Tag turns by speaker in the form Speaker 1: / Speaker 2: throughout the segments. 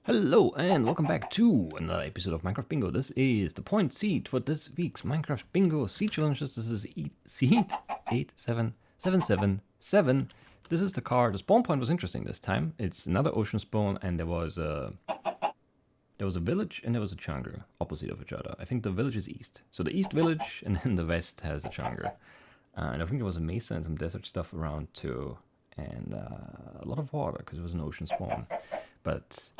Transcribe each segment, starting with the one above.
Speaker 1: Hello and welcome back to another episode of Minecraft Bingo. This is the point seed for this week's Minecraft Bingo seed challenges. This is seed 87777. This is the card. The spawn point was interesting this time. It's another ocean spawn, and there was a village and there was a jungle opposite of each other. I think the village is east, so the east village, and then the west has a jungle. And I think there was a mesa and some desert stuff around too, and a lot of water because it was an ocean spawn. But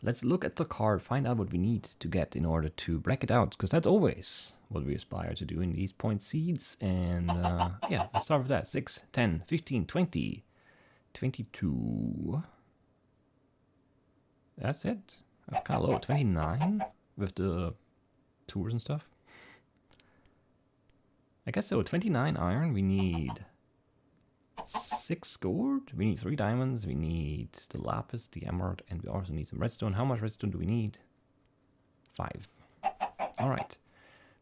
Speaker 1: let's look at the card, find out what we need to get in order to black it out, because that's always what we aspire to do in these point seeds. And yeah, let's start with that. 6, 10, 15, 20, 22. That's it. That's kind of low. 29 with the tours and stuff. I guess so. 29 iron. We need 6 gold, we need 3 diamonds, we need the lapis, the emerald, and we also need some redstone. How much redstone do we need? 5. Alright.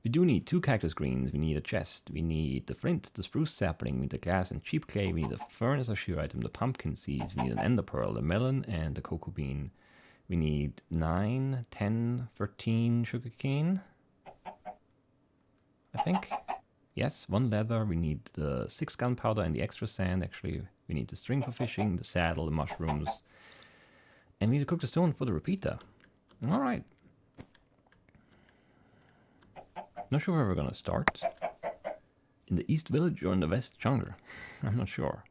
Speaker 1: We do need 2 cactus greens, we need a chest, we need the flint, the spruce sapling, we need the glass and cheap clay, we need a furnace or shear item, the pumpkin seeds, we need an ender pearl, the melon, and the cocoa bean. We need 9, 10, 13 sugarcane, I think. Yes, 1 leather, we need the 6 gunpowder and the extra sand. Actually, we need the string for fishing, the saddle, the mushrooms. And we need to cook the stone for the repeater. Alright. Not sure where we're gonna start. In the east village or in the west jungle? I'm not sure.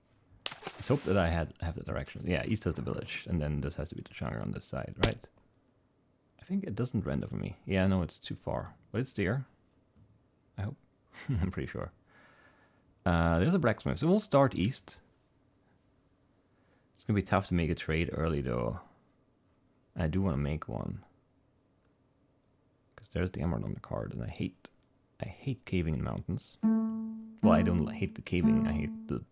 Speaker 1: Let's hope that I have the directions. Yeah, east has the village, and then this has to be the jungle on this side, right? I think it doesn't render for me. Yeah, no, it's too far. But it's there. I hope. I'm pretty sure. There's a blacksmith, so we'll start east. It's gonna be tough to make a trade early though. I do want to make one, because there's the emerald on the card, and I hate caving in mountains. Well, I don't hate the caving. I hate the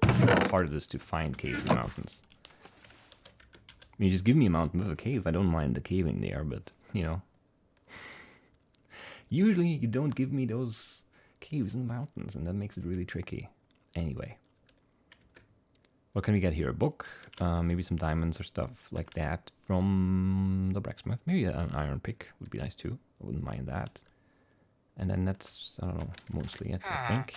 Speaker 1: how hard it is to find caves in mountains. I mean, just give me a mountain with a cave. I don't mind the caving there, but you know, usually you don't give me those caves in the mountains, and that makes it really tricky. Anyway, what can we get here? A book, maybe some diamonds or stuff like that from the blacksmith. Maybe an iron pick would be nice too. I wouldn't mind that. And then that's, I don't know, mostly it, I think.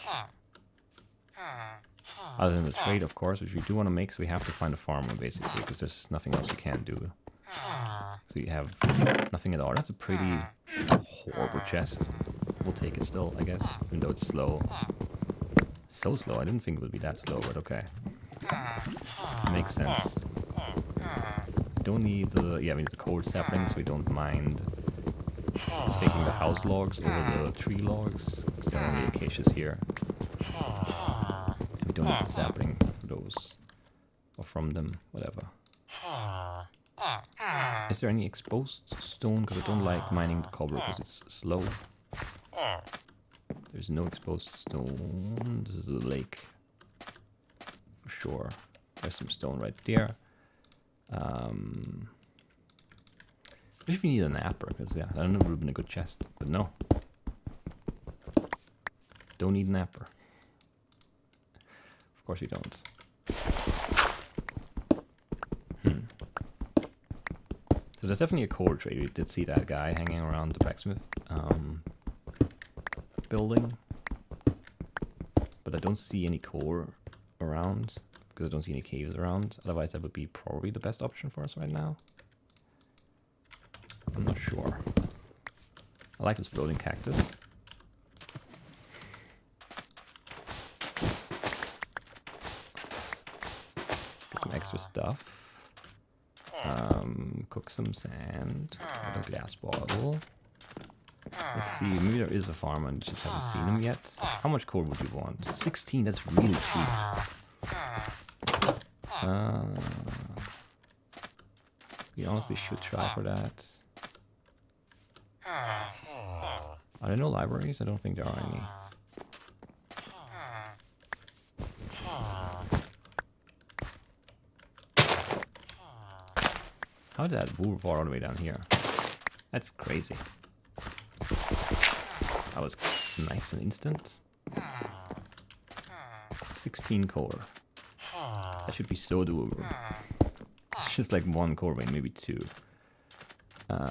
Speaker 1: Other than the trade, of course, which we do want to make, so we have to find a farmer basically, because there's nothing else we can do. So you have nothing at all. That's a pretty horrible chest. We'll take it still, I guess, even though it's slow. So slow, I didn't think it would be that slow, but okay. Makes sense. We don't need the, yeah, we need the cold sapling, so we don't mind taking the house logs over the tree logs, because there are only acacias here. And we don't need the sapling for those, or from them, whatever. Is there any exposed stone? Because I don't like mining the cobble because it's slow. There's no exposed stone. This is a lake. For sure. There's some stone right there. If we need an apple, because yeah, I don't know, it would have been a good chest. But no. Don't need an apple. Of course you don't. So there's definitely a core trade. We did see that guy hanging around the blacksmith building, but I don't see any core around, because I don't see any caves around. Otherwise that would be probably the best option for us right now. I'm not sure. I like this floating cactus. Get some extra stuff. Cook some sand, a glass bottle. Let's see, maybe there is a farmer and just haven't seen him yet. How much coal would you want? 16, that's really cheap. We honestly should try for that. Are there no libraries? I don't think there are any. How did that wool fall all the way down here? That's crazy. That was nice and instant. 16 core. That should be so doable. It's just like 1 core vein, maybe 2. But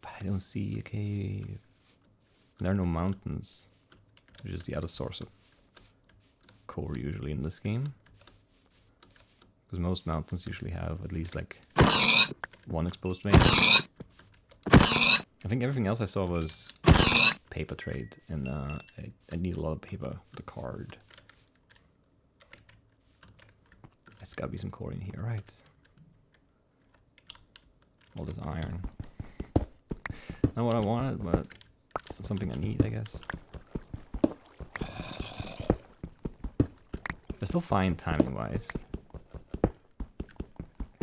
Speaker 1: I don't see a cave. There are no mountains, which is the other source of core usually in this game. Because most mountains usually have at least like one exposed vein. I think everything else I saw was paper trade, and I need a lot of paper for the card. There's gotta be some core in here, right? All this iron. Not what I wanted, but something I need, I guess. They're still fine timing-wise.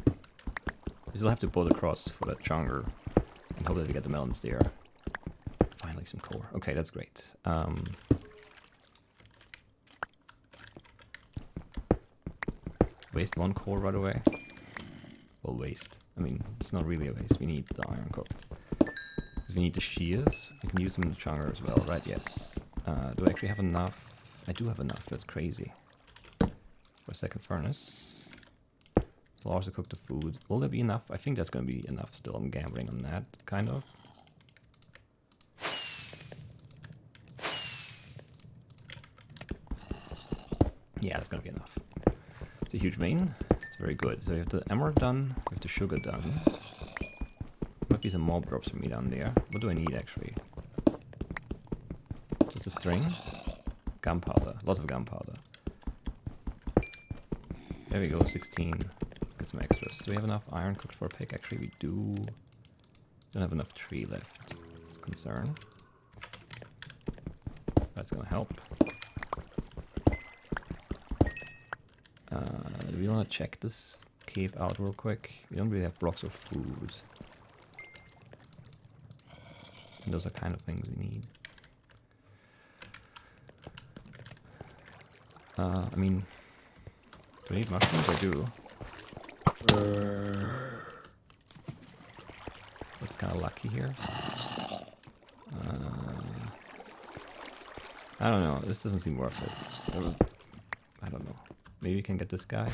Speaker 1: We still have to boat across for that chunger and hope that we get the melons there. Finally some core. Okay, that's great. Waste one core right away. Well, waste. I mean, it's not really a waste. We need the iron cooked. Because we need the shears. I can use them in the chunger as well, right? Yes. Do I actually have enough? I do have enough. That's crazy. For a second furnace. So I'll also cook the food. Will there be enough? I think that's going to be enough still. I'm gambling on that, kind of. Yeah, that's going to be enough. It's a huge vein. It's very good. So we have the emerald done. We have the sugar done. Might be some mob drops for me down there. What do I need, actually? Just a string. Gunpowder. Lots of gunpowder. There we go, 16. Get some extras. Do we have enough iron cooked for a pick? Actually, we do. Don't have enough tree left. It's a concern. That's gonna help. Do we want to check this cave out real quick? We don't really have blocks of food. And those are kind of things we need. I mean, do I need mushrooms? I do. That's kind of lucky here. I don't know. This doesn't seem worth it. I don't know. Maybe we can get this guy.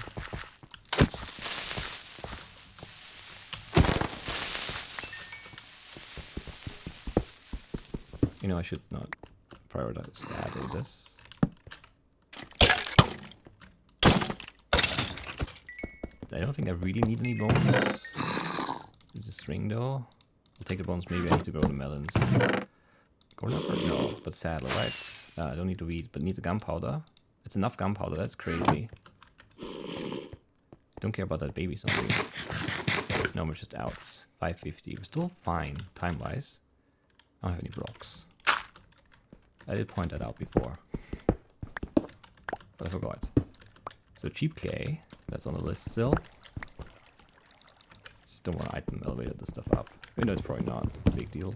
Speaker 1: You know, I should not prioritize adding this. I don't think I really need any bones. Just string though. I'll take the bones. Maybe I need to grow the melons. Corn upper? No, but saddle, right? I don't need the wheat, but need the gunpowder. It's enough gunpowder. That's crazy. Don't care about that baby zombie. No, we're just out. 550. We're still fine time-wise. I don't have any blocks. I did point that out before, but I forgot. So cheap clay. That's on the list still. Just don't want to item elevator this stuff up. Even though it's probably not a big deal.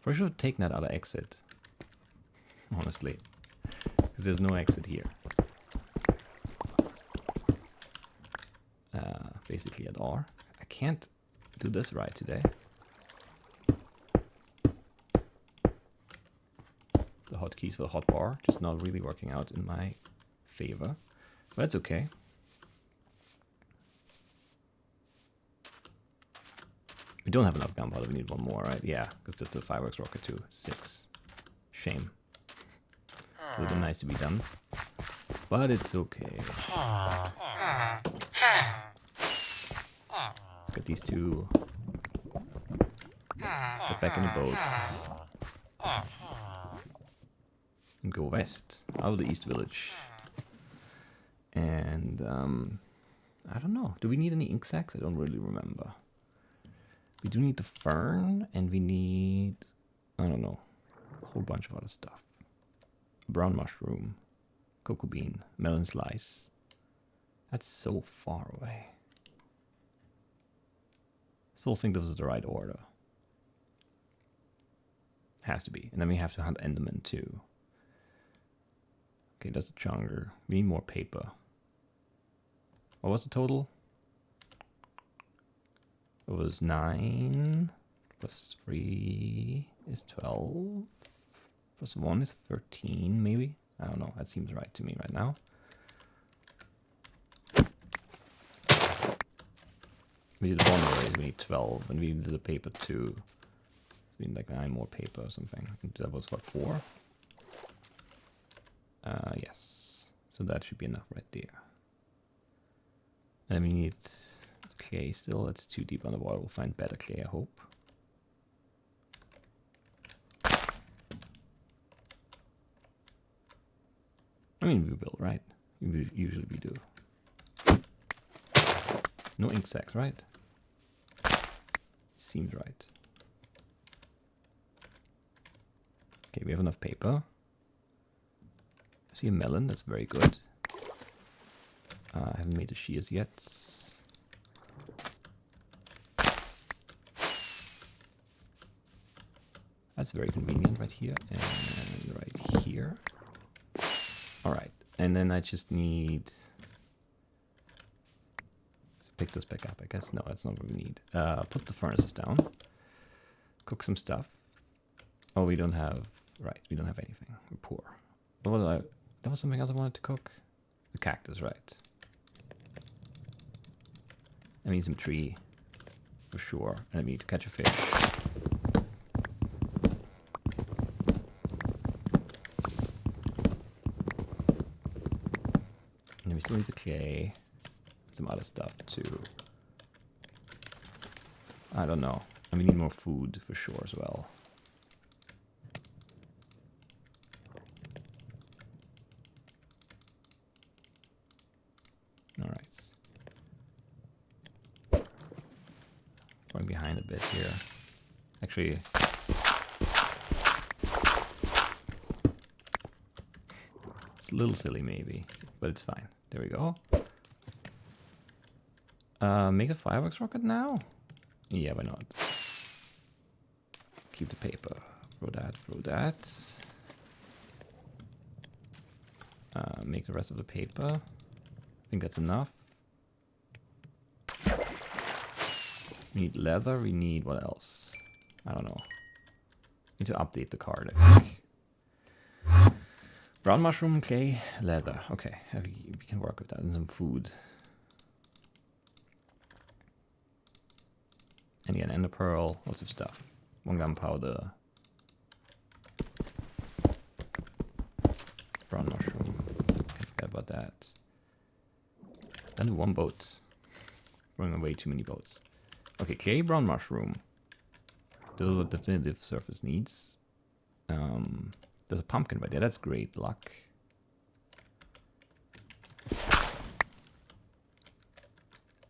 Speaker 1: Probably should have taken that out of exit. Honestly. Because there's no exit here. Basically at R. I can't do this right today. The hotkeys for the hotbar just not really working out in my favor. But it's okay. We don't have enough gunpowder. We need one more, right? Yeah, because that's the fireworks rocket too. 6. Shame. It would have been nice to be done. But it's okay. Let's get these two. Get back in the boat. And go west. Out of the East Village. And, I don't know. Do we need any ink sacs? I don't really remember. We do need the fern, and we need, I don't know, a whole bunch of other stuff. Brown mushroom, cocoa bean, melon slice. That's so far away. Still think this is the right order. Has to be. And then we have to hunt Enderman too. Okay, that's a chunger. We need more paper. What was the total? It was 9 plus 3 is 12 plus 1 is 13 maybe. I don't know. That seems right to me right now. We need 1 raise, we need 12, and we need the paper 2. We need like 9 more paper or something. And that was what, 4? Yes. So that should be enough right there. And we need clay still. It's too deep underwater. We'll find better clay, I hope. I mean, we will, right? Usually we do. No ink sacs, right? Seems right. Okay, we have enough paper. I see a melon, that's very good. I haven't made the shears yet. That's very convenient right here and right here. Alright, and then I just need to pick this back up, I guess. No, that's not what we need. Put the furnaces down. Cook some stuff. Oh, we don't have... Right, we don't have anything. We're poor. What was I... There was something else I wanted to cook? The cactus, right. I need some tree, for sure. And I need to catch a fish. And we still need the clay. Some other stuff too. I don't know. And we need more food for sure as well. Alright. Going behind a bit here. Actually, it's a little silly maybe, but it's fine. There we go. Make a fireworks rocket now? Yeah, why not? Keep the paper. Throw that, throw that. Make the rest of the paper. I think that's enough. We need leather, we need what else? I don't know. Need to update the card, I think. Brown mushroom, clay, leather. Okay, we can work with that. And some food. And yeah, an ender pearl, lots of stuff. 1 gunpowder. Brown mushroom. Can't forget about that. And 1 boat. Throwing away too many boats. Okay, clay, brown mushroom. Those are definitive surface needs. There's a pumpkin right there. That's great luck.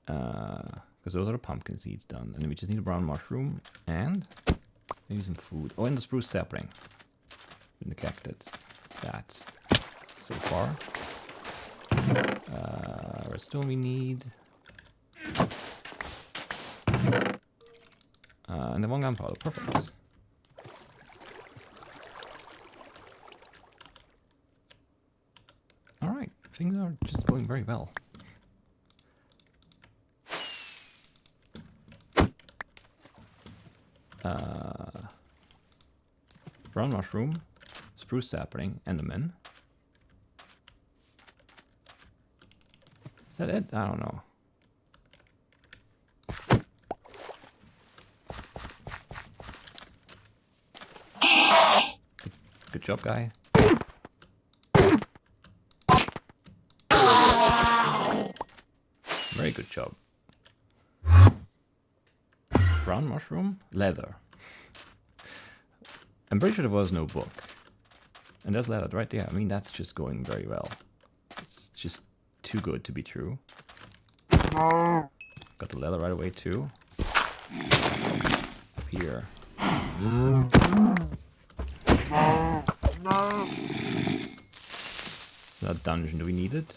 Speaker 1: Because those are the pumpkin seeds done. And we just need a brown mushroom and maybe some food. Oh, and the spruce sapling. We neglected that so far. Redstone we need. And the 1 gunpowder. Perfect. Alright, things are just going very well. Brown mushroom, spruce sapling, enderman. Is that it? I don't know. Good job, guy. Very good job. Brown mushroom, leather. I'm pretty sure there was no book. And there's leather right there. I mean, that's just going very well. It's just too good to be true. Got the leather right away too. Up here. It's not dungeon. Do we need it?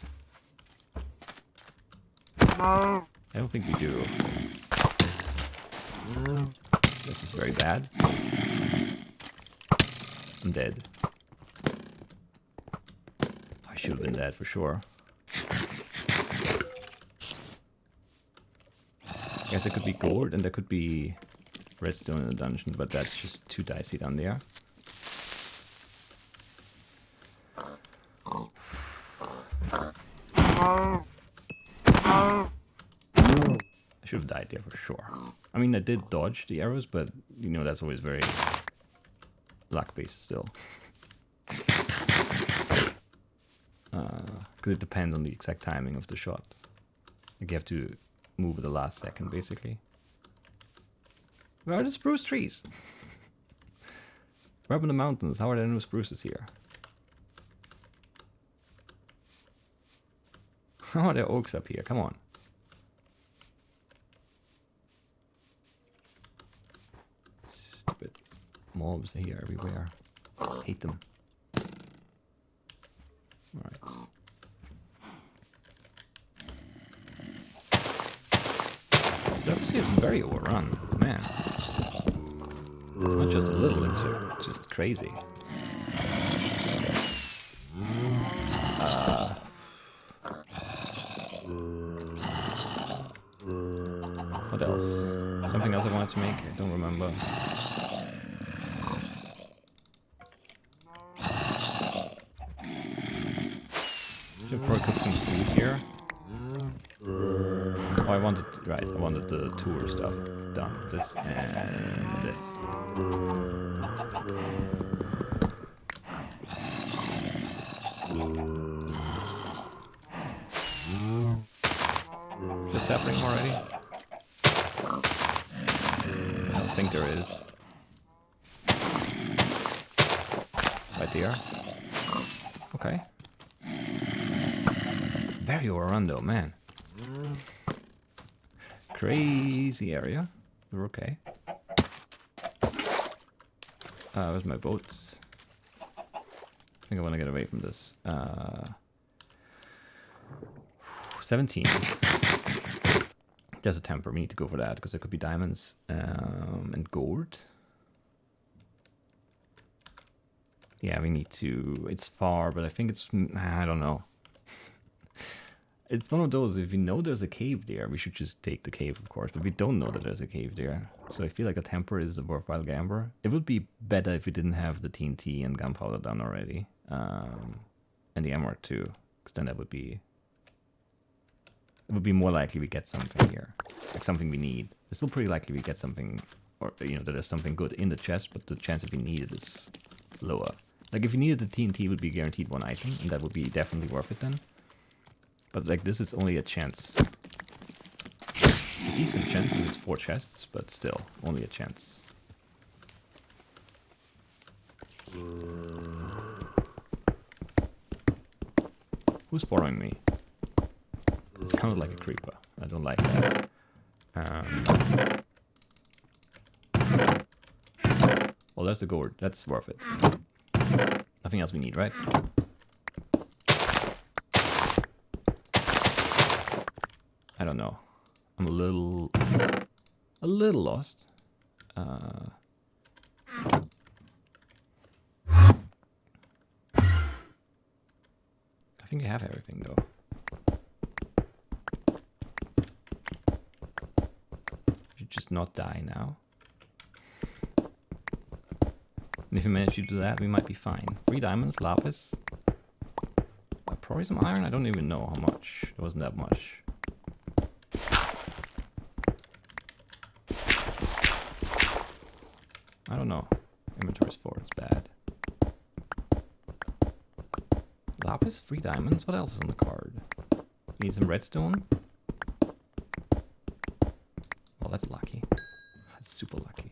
Speaker 1: I don't think we do. This is very bad. I'm dead. I should have been dead for sure. I guess there could be gold and there could be redstone in the dungeon, but that's just too dicey down there. I should have died there for sure. I mean, I did dodge the arrows, but you know that's always very luck-based still. Because it depends on the exact timing of the shot. Like you have to move at the last second, basically. Where are the spruce trees? We're up in the mountains. How are there no spruces here? How are there oaks up here? Come on. Stupid mobs here everywhere. Hate them. Alright. This episode is very overrun, man. Not just a little, it's just crazy. What else? Something else I wanted to make? I don't remember. Should probably cook some food here. Oh, I wanted the tour stuff done. This and this. Is this happening already? I don't think there is. Right there. Okay. Very overrun though, man. Crazy area. We're okay. Where's my boats? I think I want to get away from this. 17. There's a temper. We need to go for that because there could be diamonds and gold. Yeah, we need to. It's far, but I think it's. I don't know. It's one of those, if we know there's a cave there, we should just take the cave, of course. But we don't know that there's a cave there. So I feel like a temper is a worthwhile gamble. It would be better if we didn't have the TNT and gunpowder done already. And the emerald too. Because then that would be... It would be more likely we get something here. Like something we need. It's still pretty likely we get something, or you know, that there's something good in the chest, but the chance if we need it is lower. Like if you needed the TNT, it would be guaranteed one item, and that would be definitely worth it then. But like this is only a chance. A decent chance because it's 4 chests, but still, only a chance. Who's following me? It sounded like a creeper. I don't like that. Well, there's the gourd. That's worth it. Nothing else we need, right? I don't know. I'm a little lost. I think I have everything though. Should just not die now. And if we manage to do that, we might be fine. 3 diamonds, lapis. Probably some iron. I don't even know how much. It wasn't that much. I don't know. Inventory's 4, it's bad. Lapis, 3 diamonds. What else is on the card? We need some redstone. Well, that's lucky. That's super lucky.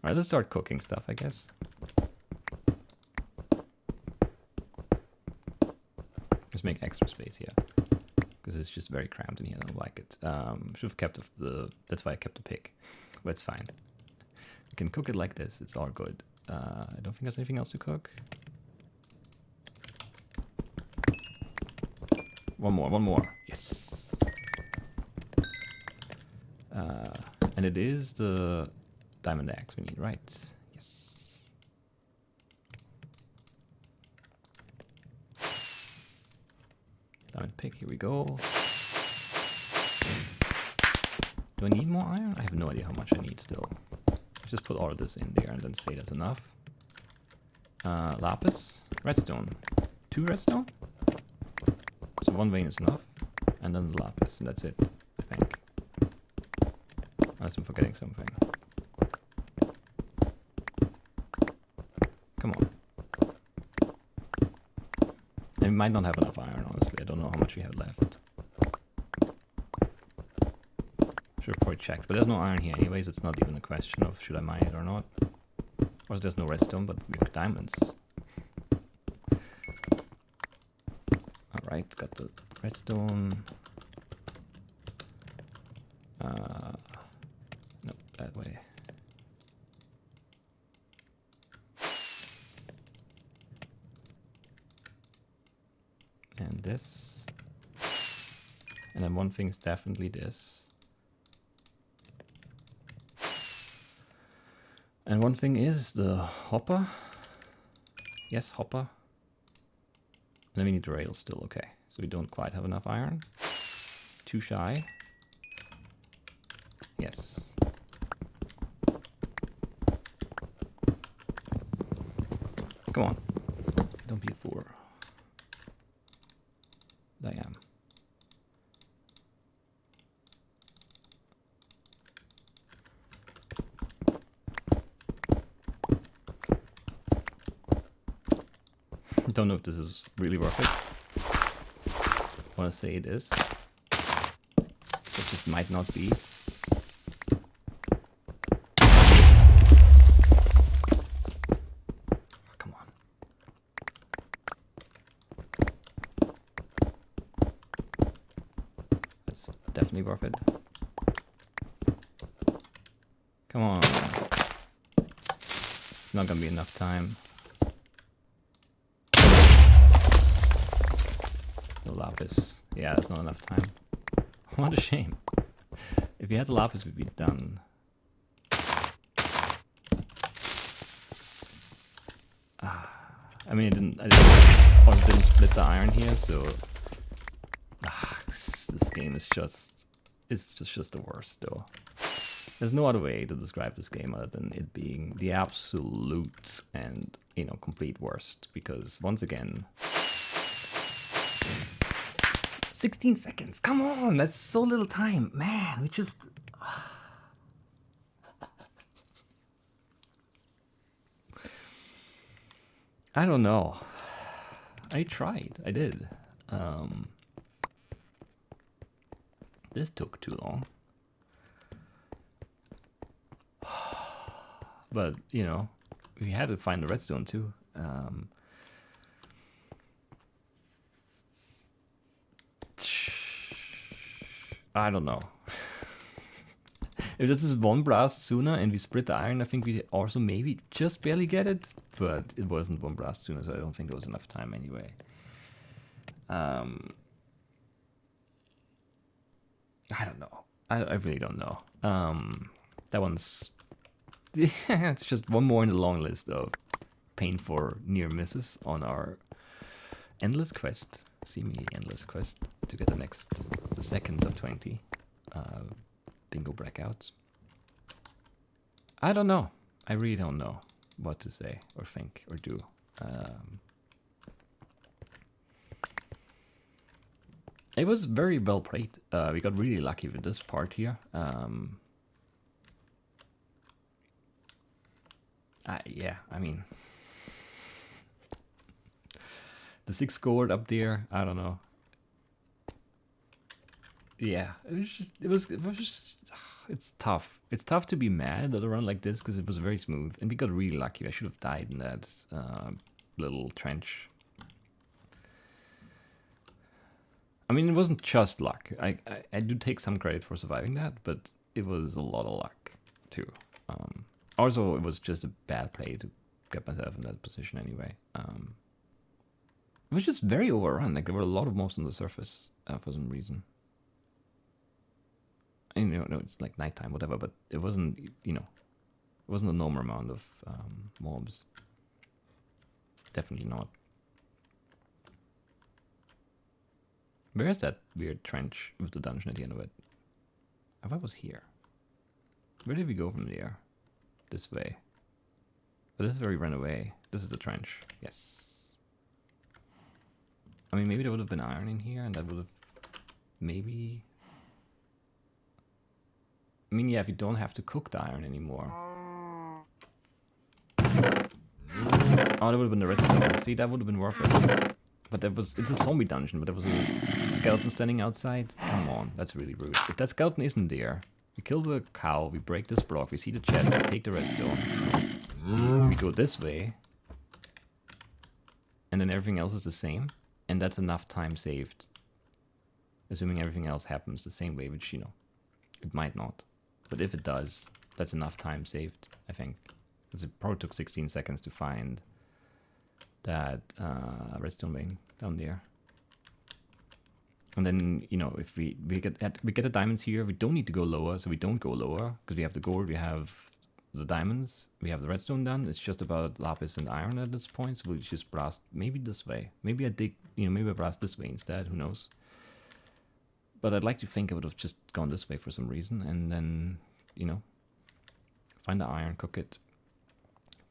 Speaker 1: Alright, let's start cooking stuff, I guess. Just make extra space here. Because it's just very cramped in here. I don't like it. Should have kept the... That's why I kept the pick. But it's fine. We can cook it like this. It's all good. I don't think there's anything else to cook. One more. Yes. And it is the diamond axe we need, right? Yes. Diamond pick, here we go. Do I need more iron? I have no idea how much I need still. Just put all of this in there and then say that's enough. Lapis, redstone. 2 redstone? So 1 vein is enough. And then the lapis, and that's it. Unless I'm forgetting something. Come on. And we might not have enough iron, honestly. I don't know how much we have left. Should have probably checked, but there's no iron here anyways. It's not even a question of should I mine it or not. Of course, there's no redstone, but we have diamonds. Alright, got the redstone. No, that way. And this. And then one thing is definitely this. And one thing is the hopper. Yes, hopper. And then we need the rails still, okay. So we don't quite have enough iron. Too shy. Yes. Come on. Don't be a fool. I am. Don't know if this is really worth it. I want to say it is. It just might not be. Come on. That's definitely worth it. Come on. It's not gonna be enough time. The lapis. Yeah, that's not enough time. What a shame. If you had the lapis, we'd be done. I mean, I didn't split the iron here, so this game is just the worst, though. There's no other way to describe this game other than it being the absolute and, you know, complete worst. Because once again, 16 seconds. Come on, that's so little time, man. We just. I don't know. I tried. I did. This took too long. But, you know, we had to find the redstone too. I don't know. If this is one blast sooner and we split the iron, I think we also maybe just barely get it. But it wasn't one blast sooner, so I don't think there was enough time anyway. I don't know. I really don't know. That one's... it's just one more in the long list of painful near misses on our endless quest. Seemingly endless quest to get the next seconds of 20 bingo breakouts. I don't know. I really don't know what to say or think or do. It was very well played. We got really lucky with this part here. Yeah, I mean, the 6 scored up there. I don't know. Yeah, it was just. It's tough. It's tough to be mad at a run like this because it was very smooth, and we got really lucky. I should have died in that little trench. I mean, it wasn't just luck. I do take some credit for surviving that, but it was a lot of luck too. Also, it was just a bad play to get myself in that position anyway. It was just very overrun. Like, there were a lot of mobs on the surface for some reason. And, you know, it's like nighttime, whatever, but it wasn't, you know, it wasn't a normal amount of mobs. Definitely not. Where is that weird trench with the dungeon at the end of it? I thought it was here. Where did we go from there? This way. But this is where we ran away. This is the trench. Yes. I mean, maybe there would have been iron in here, and that would have maybe I mean, yeah, if you don't have to cook the iron anymore. Oh, that would have been the redstone. See, that would have been worth it. But it's a zombie dungeon, but there was a skeleton standing outside. Come on, that's really rude. If that skeleton isn't there, we kill the cow, we break this block, we see the chest, we take the redstone. We go this way. And then everything else is the same. And that's enough time saved. Assuming everything else happens the same way, which, you know, it might not. But if it does, that's enough time saved, I think. Because it probably took 16 seconds to find that redstone vein down there. And then, you know, if we get the diamonds here, we don't need to go lower, so we don't go lower. Because we have the gold, we have the diamonds, we have the redstone done. It's just about lapis and iron at this point, so we'll just blast maybe this way. Maybe I dig, you know, maybe I blast this way instead, who knows. But I'd like to think I would have just gone this way for some reason, and then, you know, find the iron, cook it,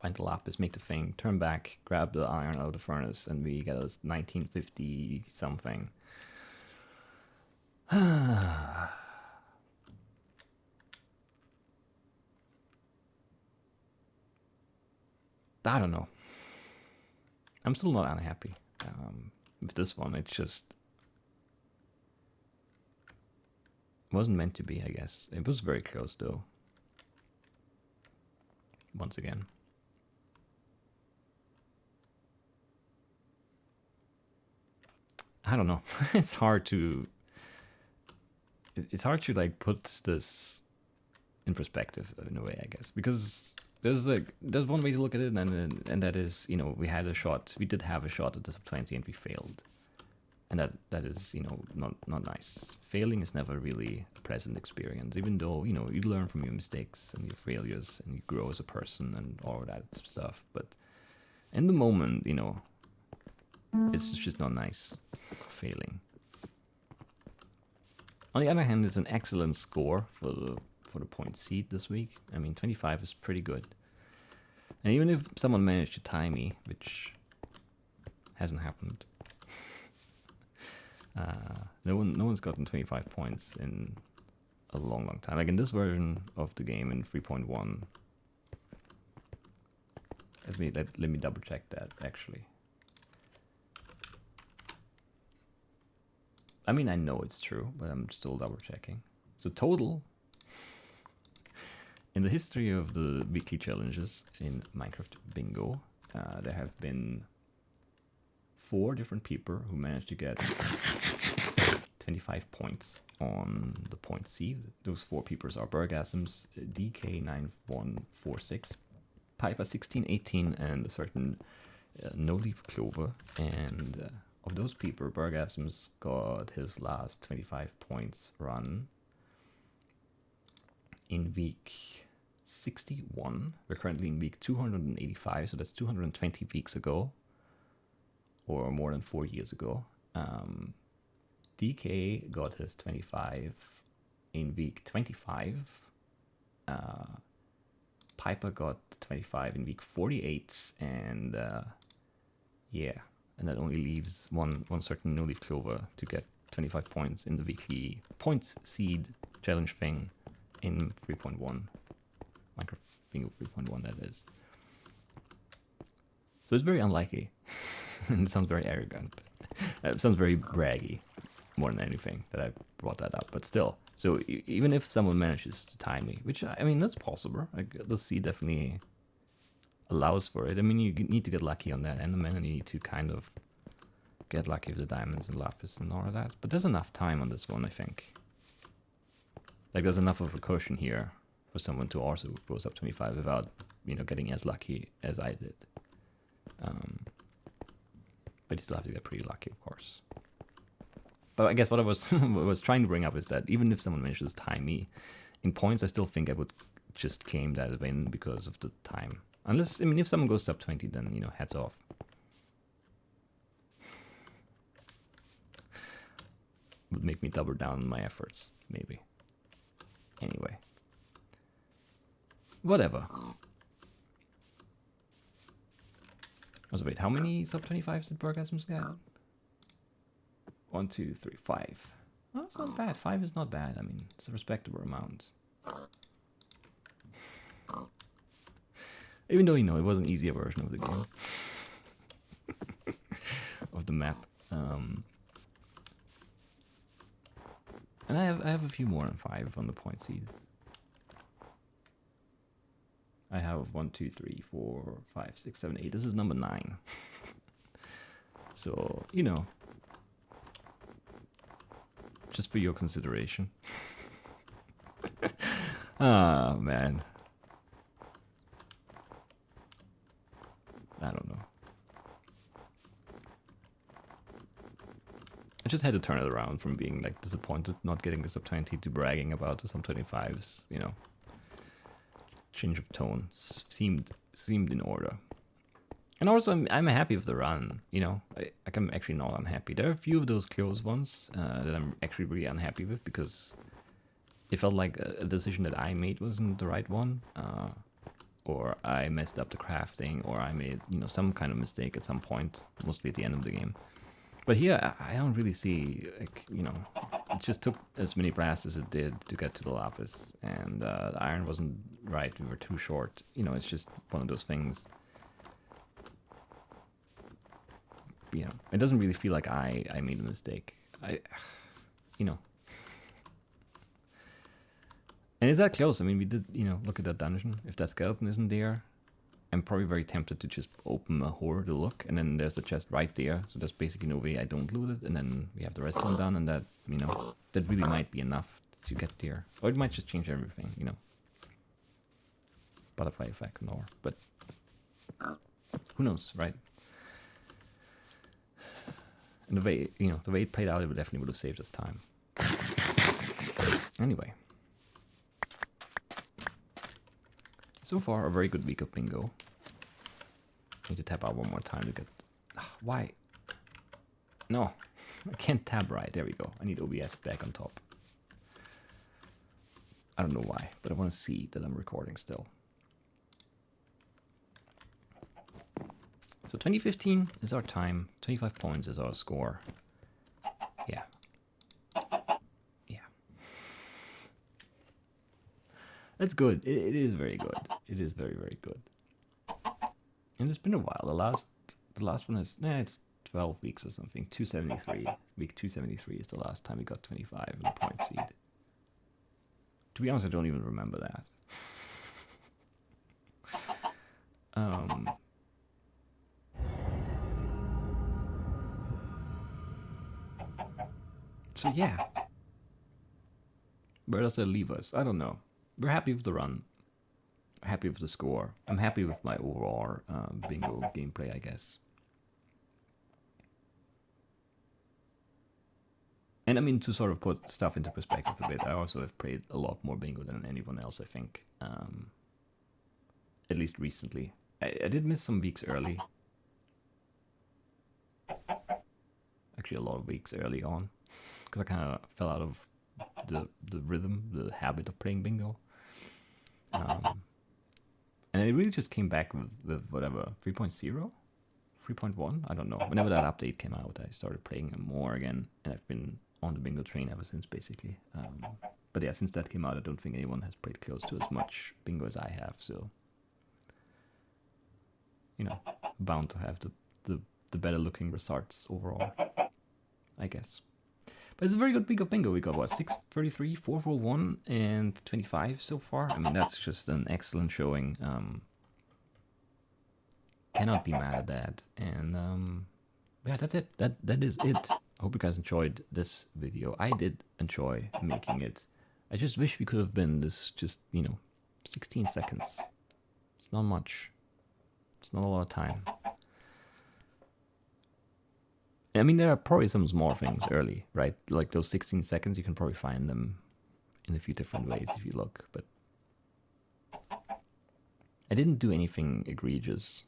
Speaker 1: find the lapis, make the thing, turn back, grab the iron out of the furnace, and we get a 1950 something. I don't know. I'm still not unhappy with this one. It just wasn't meant to be, I guess. It was very close, though. Once again. I don't know. It's hard to like put this in perspective in a way, I guess, because there's one way to look at it, and that is, you know, we did have a shot at the sub 20 and we failed, and that is, you know, not nice. Failing is never really a pleasant experience, even though, you know, you learn from your mistakes and your failures and you grow as a person and all of that stuff. But in the moment, you know, it's just not nice failing. On the other hand, it's an excellent score for the point seed this week. I mean, 25 is pretty good. And even if someone managed to tie me, which hasn't happened, no one's gotten 25 points in a long time. Like in this version of the game in 3.1. Let me double check that actually. I mean, I know it's true, but I'm still double checking. So total, in the history of the weekly challenges in Minecraft Bingo, there have been 4 different people who managed to get 25 points on the point seed. Those 4 people are Burgasms, DK9146, Piper1618, and a certain No Leaf Clover. And of those people, Burgasms got his last 25 points run in week 61. We're currently in week 285, so that's 220 weeks ago, or more than 4 years ago. DK got his 25 in week 25. Piper got 25 in week 48, and yeah, and that only leaves one certain No Leaf Clover to get 25 points in the weekly points seed challenge thing in 3.1. Minecraft Bingo 3.1, that is. So it's very unlikely. And it sounds very arrogant. It sounds very braggy, more than anything, that I brought that up. But still, so even if someone manages to time me, which, I mean, that's possible. Like, the seed definitely allows for it. I mean, you need to get lucky on that Enderman, and you need to kind of get lucky with the diamonds and lapis and all of that. But there's enough time on this one, I think. Like, there's enough of a cushion here for someone to also go up 25 without, you know, getting as lucky as I did. But you still have to get pretty lucky, of course. But I guess what I was trying to bring up is that even if someone manages to time me in points, I still think I would just claim that win because of the time. Unless, I mean, if someone goes up 20, then, you know, heads off. Would make me double down on my efforts, maybe. Anyway. Whatever. So wait, how many sub 25s did Burgasms get? 1, 2, 3, 5. Oh, that's not bad. 5 is not bad. I mean, it's a respectable amount. Even though, you know, it was an easier version of the game. Of the map. And I have a few more than 5 on the point seed. I have 1, 2, 3, 4, 5, 6, 7, 8. This is number 9. So, you know, just for your consideration. Ah, man. I don't know. I just had to turn it around from being like disappointed not getting the sub 20 to bragging about the sub 25s, you know. Change of tone seemed in order. And also I'm happy with the run, you know. I'm actually not unhappy. There are a few of those close ones that I'm actually really unhappy with because it felt like a decision that I made wasn't the right one. Or I messed up the crafting, or I made, you know, some kind of mistake at some point, mostly at the end of the game. But here, I don't really see, like, you know, it just took as many blasts as it did to get to the lapis, and the iron wasn't right, we were too short. You know, it's just one of those things. You know, it doesn't really feel like I made a mistake. You know. And it's that close. I mean, we did, you know, look at that dungeon. If that skeleton isn't there, I'm probably very tempted to just open a hole to look, and then there's the chest right there, so there's basically no way I don't loot it, and then we have the redstone done, and that, you know, that really might be enough to get there. Or it might just change everything, you know. Butterfly effect, no, but who knows, right? And the way, you know, the way it played out, it would definitely have saved us time. Anyway. So far, a very good week of bingo. Need to tap out one more time to get... why? No, I can't tab right. There we go. I need OBS back on top. I don't know why, but I want to see that I'm recording still. So 2015 is our time. 25 points is our score. Yeah. Yeah. That's good. It is very good. It is very, very good. And it's been a while. The last one is, it's 12 weeks or something. 273. Week 273 is the last time we got 25 in the point seed. To be honest, I don't even remember that. So yeah. Where does that leave us? I don't know. We're happy with the run. Happy with the score. I'm happy with my overall bingo gameplay, I guess. And I mean, to sort of put stuff into perspective a bit, I also have played a lot more bingo than anyone else, I think. At least recently. I did miss some weeks early. Actually, a lot of weeks early on. Because I kind of fell out of the rhythm, the habit of playing bingo. And it really just came back with whatever, 3.0? 3.1? I don't know. Whenever that update came out, I started playing more again. And I've been on the bingo train ever since, basically. But yeah, since that came out, I don't think anyone has played close to as much bingo as I have. So, you know, bound to have the better looking results overall, I guess. But it's a very good week of bingo. We got, what, 633, 441, and 25 so far. I mean, that's just an excellent showing. Cannot be mad at that. And yeah, that's it. That is it. I hope you guys enjoyed this video. I did enjoy making it. I just wish we could have been this just, 16 seconds. It's not much. It's not a lot of time. I mean, there are probably some small things early, right? Like those 16 seconds, you can probably find them in a few different ways if you look, but I didn't do anything egregious.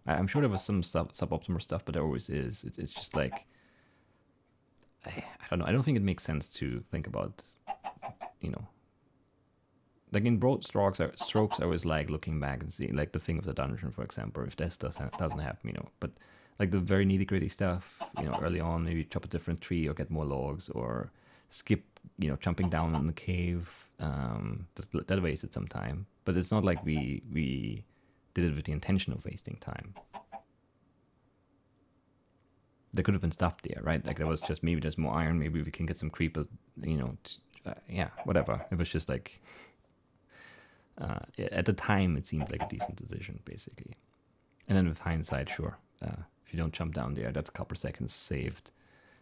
Speaker 1: I'm sure there was some suboptimal stuff, but there always is. It's just like, I don't know. I don't think it makes sense to think about, like in broad strokes, I always like looking back and seeing, like the thing of the dungeon, for example, if this doesn't happen, but like the very nitty gritty stuff, early on, maybe chop a different tree or get more logs or skip, jumping down in the cave. That wasted some time, but it's not like we did it with the intention of wasting time. There could have been stuff there, right? Like there was just, maybe there's more iron, maybe we can get some creepers, yeah, whatever. It was just like, at the time it seemed like a decent decision, basically. And then with hindsight, sure, if you don't jump down there, that's a couple seconds saved.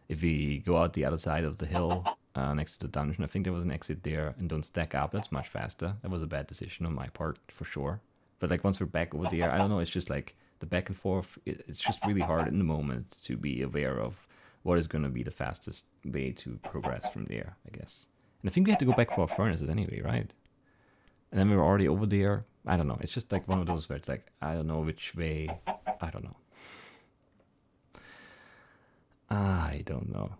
Speaker 1: If we go out the other side of the hill, next to the dungeon, I think there was an exit there, and don't stack up, that's much faster. That was a bad decision on my part, for sure. But like once we're back over there, I don't know, it's just like the back and forth, it's just really hard in the moment to be aware of what is going to be the fastest way to progress from there, I guess. And I think we had to go back for our furnaces anyway, right? And then we were already over there. I don't know. It's just like one of those where it's like, I don't know which way. I don't know. I don't know.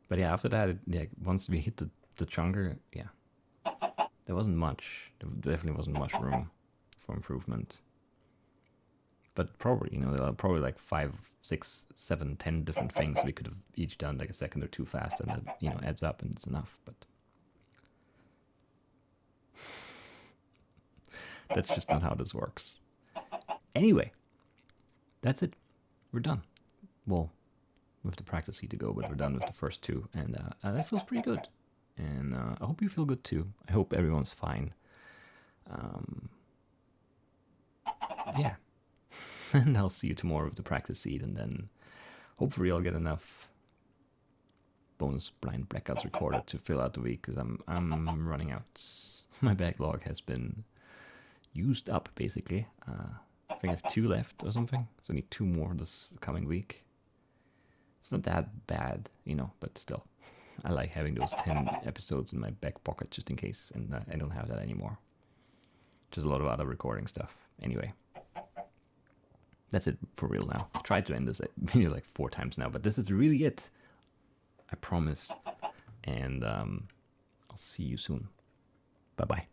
Speaker 1: But yeah, after that, once we hit the chunker, yeah, there wasn't much. There definitely wasn't much room for improvement. But probably, there are probably like 5, 6, 7, 10 different things we could have each done like a second or two faster, and that, adds up and it's enough. But that's just not how this works. Anyway, that's it. We're done. Well, with the practice heat to go, but we're done with the first 2, and that feels pretty good. And I hope you feel good too. I hope everyone's fine. Yeah. And I'll see you tomorrow with the practice seed, and then hopefully I'll get enough bonus blind blackouts recorded to fill out the week, because I'm running out. My backlog has been used up, basically. I think I have 2 left or something, so I need 2 more this coming week. It's not that bad, but still. I like having those 10 episodes in my back pocket just in case, and I don't have that anymore. Just a lot of other recording stuff. Anyway. That's it for real now. I've tried to end this video like 4 times now, but this is really it. I promise. And I'll see you soon. Bye-bye.